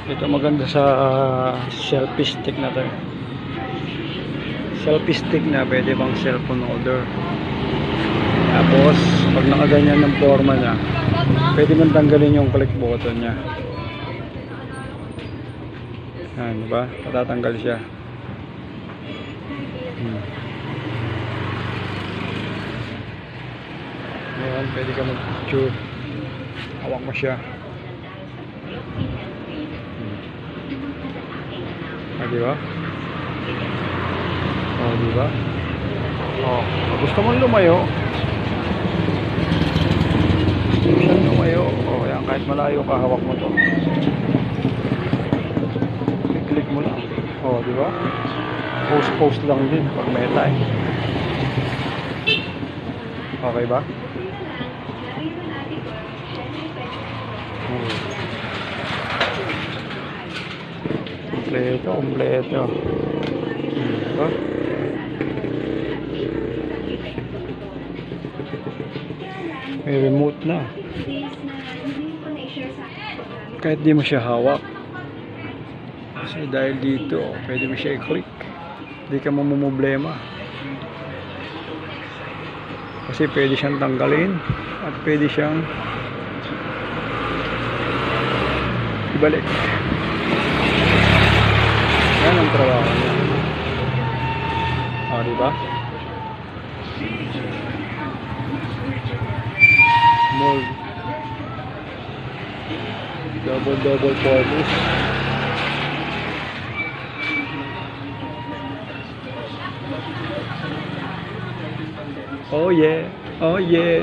Ito maganda sa selfie stick na to. Selfie stick na pwede bang cellphone holder. Tapos pag nakaganyan ng forma niya, pwede man tanggalin yung click button niya. Yan, diba? Patatanggal siya. Ayan, pwede ka mag-picture. Hawak mo siya. Diba? Diba? Gusto mong lumayo. Gusto mo siyang lumayo. Yan, kahit malayo ka, hawak mo to. I-click mo lang. Diba? Post lang din pag may time. Okay ba? Kompleto. Diba? May remote na. Kahit di mo siya hawak. Kasi dahil dito, pwede mo siya i-click. Hindi ka mamumblema. Kasi pwede siyang tanggalin at pwede siyang ibalik. Yan ang trabaho niya. Diba? More double purpose. Oh yeah, yeah.